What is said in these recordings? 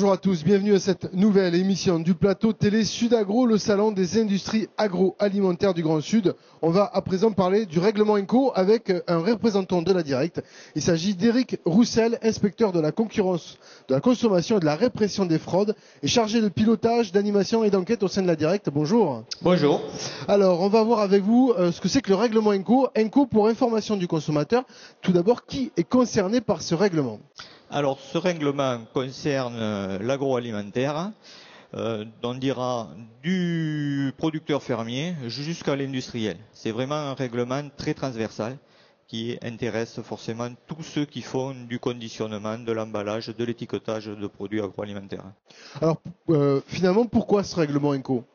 Bonjour à tous, bienvenue à cette nouvelle émission du plateau télé Sudagro, le salon des industries agroalimentaires du Grand Sud. On va à présent parler du règlement INCO avec un représentant de la Directe. Il s'agit d'Éric Roussel, inspecteur de la concurrence, de la consommation et de la répression des fraudes et chargé de pilotage, d'animation et d'enquête au sein de la Directe. Bonjour. Bonjour. Alors, on va voir avec vous ce que c'est que le règlement INCO. INCO pour information du consommateur. Tout d'abord, qui est concerné par ce règlement ? Alors, ce règlement concerne l'agroalimentaire, on dira du producteur fermier jusqu'à l'industriel. C'est vraiment un règlement très transversal qui intéresse forcément tous ceux qui font du conditionnement, de l'emballage, de l'étiquetage de produits agroalimentaires. Alors, finalement, pourquoi ce règlement INCO ?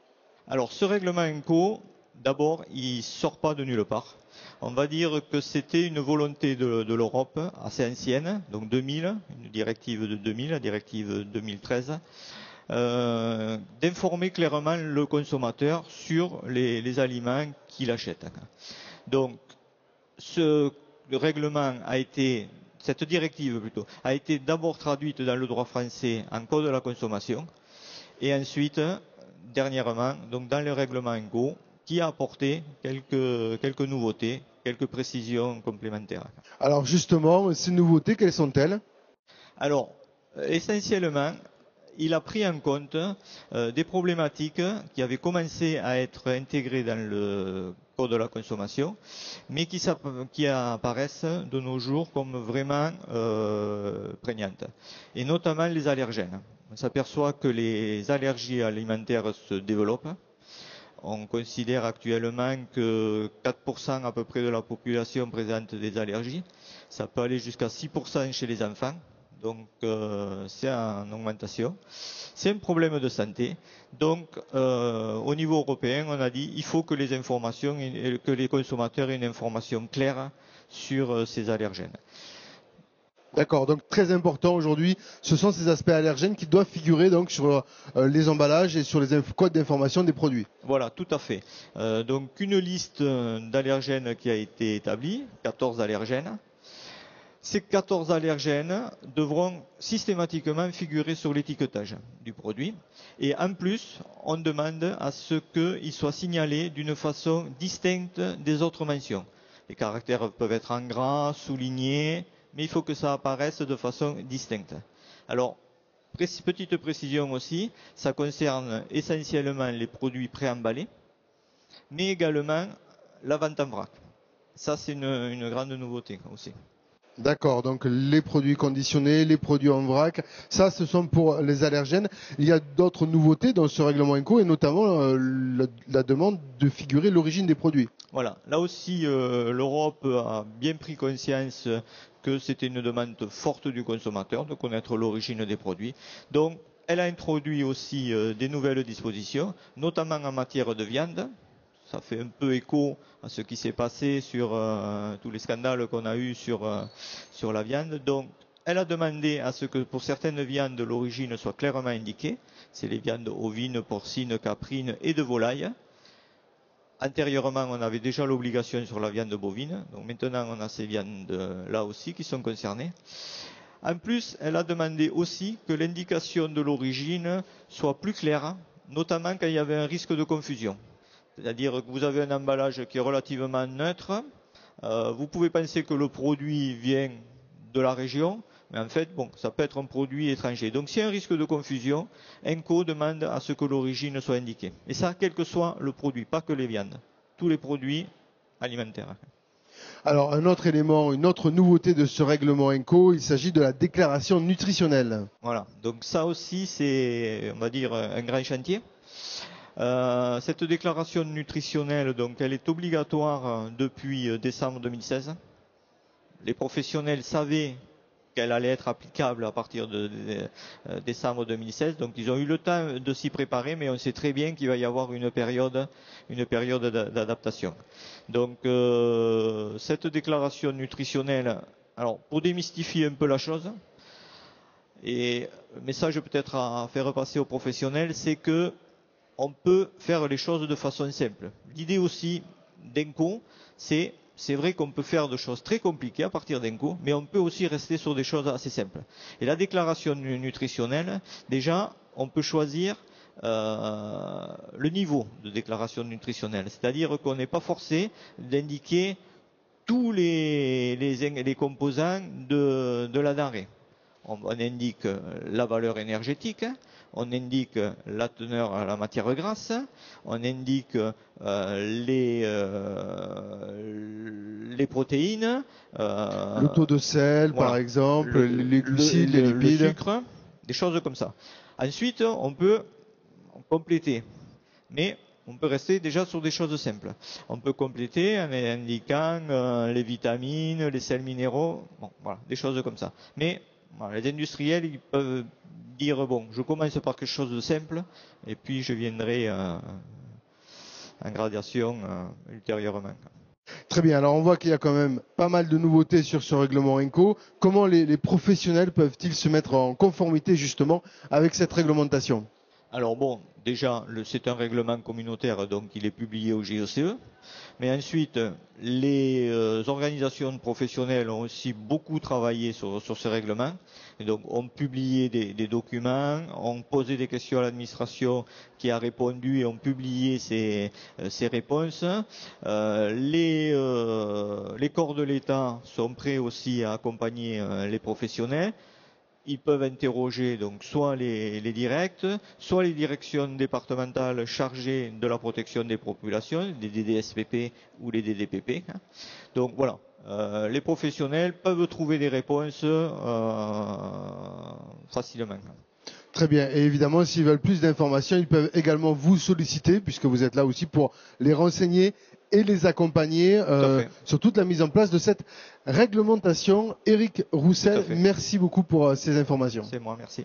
Alors, ce règlement INCO, d'abord, il sort pas de nulle part. On va dire que c'était une volonté de l'Europe assez ancienne, donc 2000, une directive de 2000, la directive 2013, d'informer clairement le consommateur sur les aliments qu'il achète. Donc, cette directive plutôt, a été d'abord traduite dans le droit français en code de la consommation, et ensuite, dernièrement, donc dans le règlement INCO, qui a apporté quelques nouveautés, quelques précisions complémentaires. Alors justement, ces nouveautés, quelles sont-elles ? Alors, essentiellement, il a pris en compte des problématiques qui avaient commencé à être intégrées dans le code de la consommation, mais qui apparaissent de nos jours comme vraiment prégnantes, et notamment les allergènes. On s'aperçoit que les allergies alimentaires se développent. On considère actuellement que 4% à peu près de la population présente des allergies. Ça peut aller jusqu'à 6% chez les enfants. Donc c'est en augmentation. C'est un problème de santé. Donc au niveau européen, on a dit il faut que que les consommateurs aient une information claire sur ces allergènes. D'accord, donc très important aujourd'hui, ce sont ces aspects allergènes qui doivent figurer donc sur les emballages et sur les codes d'information des produits. Voilà, tout à fait. Donc une liste d'allergènes qui a été établie, 14 allergènes. Ces 14 allergènes devront systématiquement figurer sur l'étiquetage du produit. Et en plus, on demande à ce qu'ils soient signalés d'une façon distincte des autres mentions. Les caractères peuvent être en gras, soulignés, mais il faut que ça apparaisse de façon distincte. Alors, petite précision aussi, ça concerne essentiellement les produits préemballés, mais également la vente en vrac. Ça, c'est une grande nouveauté aussi. D'accord, donc les produits conditionnés, les produits en vrac, ça ce sont pour les allergènes. Il y a d'autres nouveautés dans ce règlement INCO et notamment la demande de figurer l'origine des produits. Voilà, là aussi l'Europe a bien pris conscience que c'était une demande forte du consommateur de connaître l'origine des produits. Donc elle a introduit aussi des nouvelles dispositions, notamment en matière de viande. Ça fait un peu écho à ce qui s'est passé sur tous les scandales qu'on a eus sur la viande. Donc, elle a demandé à ce que pour certaines viandes, l'origine soit clairement indiquée. C'est les viandes ovines, porcines, caprines et de volaille. Antérieurement, on avait déjà l'obligation sur la viande bovine. Donc maintenant, on a ces viandes-là aussi qui sont concernées. En plus, elle a demandé aussi que l'indication de l'origine soit plus claire, notamment quand il y avait un risque de confusion. C'est-à-dire que vous avez un emballage qui est relativement neutre. Vous pouvez penser que le produit vient de la région, mais en fait, bon, ça peut être un produit étranger. Donc, s'il y a un risque de confusion, INCO demande à ce que l'origine soit indiquée. Et ça, quel que soit le produit, pas que les viandes. Tous les produits alimentaires. Alors, un autre élément, une autre nouveauté de ce règlement INCO, il s'agit de la déclaration nutritionnelle. Voilà. Donc, ça aussi, c'est, on va dire, un grand chantier. Cette déclaration nutritionnelle, donc, elle est obligatoire depuis décembre 2016. Les professionnels savaient qu'elle allait être applicable à partir de décembre 2016. Donc, ils ont eu le temps de s'y préparer, mais on sait très bien qu'il va y avoir une période d'adaptation. Donc, cette déclaration nutritionnelle, alors, pour démystifier un peu la chose, et message peut-être à faire passer aux professionnels, c'est que on peut faire les choses de façon simple. L'idée aussi d'INCO, c'est c'est vrai qu'on peut faire de choses très compliquées à partir d'un coup, mais on peut aussi rester sur des choses assez simples. Et la déclaration nutritionnelle, déjà, on peut choisir le niveau de déclaration nutritionnelle, c'est-à-dire qu'on n'est pas forcé d'indiquer tous les composants de la denrée. On indique la valeur énergétique, on indique la teneur à la matière grasse, on indique les protéines, le taux de sel, voilà, par exemple, les glucides, les lipides, le sucre, des choses comme ça. Ensuite, on peut compléter, mais on peut rester déjà sur des choses simples. On peut compléter en indiquant les vitamines, les sels minéraux, bon, voilà, des choses comme ça. Mais voilà, les industriels, ils peuvent dire, bon, je commence par quelque chose de simple, et puis je viendrai en gradation ultérieurement. Très bien, alors on voit qu'il y a quand même pas mal de nouveautés sur ce règlement ENCO. Comment les professionnels peuvent-ils se mettre en conformité justement avec cette réglementation ? Alors bon, déjà, c'est un règlement communautaire, donc il est publié au GECE. Mais ensuite, les organisations professionnelles ont aussi beaucoup travaillé sur ce règlement. Et donc, ont publié des documents, ont posé des questions à l'administration qui a répondu et ont publié ses réponses. Les corps de l'État sont prêts aussi à accompagner les professionnels. Ils peuvent interroger donc soit les directs, soit les directions départementales chargées de la protection des populations, les DDSPP ou les DDPP. Donc voilà, les professionnels peuvent trouver des réponses facilement. Très bien. Et évidemment, s'ils veulent plus d'informations, ils peuvent également vous solliciter, puisque vous êtes là aussi pour les renseigner et les accompagner sur toute la mise en place de cette réglementation. Éric Roussel, merci beaucoup pour ces informations. C'est moi, merci.